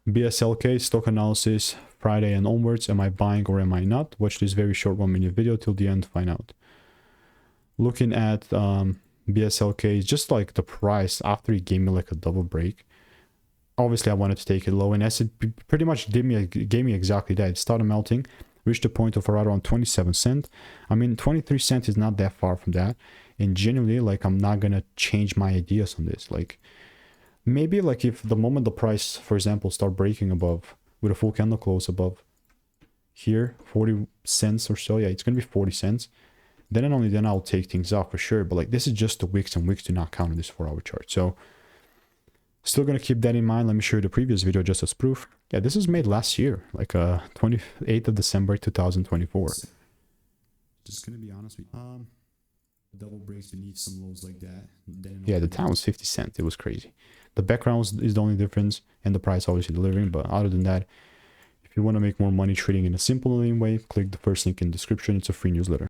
BSLK stock analysis Friday and onwards. Am I buying or am I not? Watch this very short 1 minute video till the end to find out. Looking at BSLK is just like the price after he gave me like a double break. Obviously I wanted to take it low, and as it pretty much gave me exactly that. It started melting, reached a point of right around 27 cents. I mean 23 cents is not that far from that, and genuinely like I'm not gonna change my ideas on this. Like maybe like if the moment the price, for example, start breaking above with a full candle close above here 40 cents or so, yeah, it's gonna be 40 cents, then and only then I'll take things off for sure. But like this is just the wicks, and wicks do not count in this 4-hour chart. So still gonna keep that in mind. Let me show you the previous video just as proof. Yeah, this was made last year, like 28th of December 2024. Just gonna be honest with you, double breaks beneath some lows like that. Then yeah, the time was 50 cents. It was crazy. The background is the only difference, and the price obviously delivering. But other than that, if you want to make more money trading in a simple way, click the first link in the description. It's a free newsletter.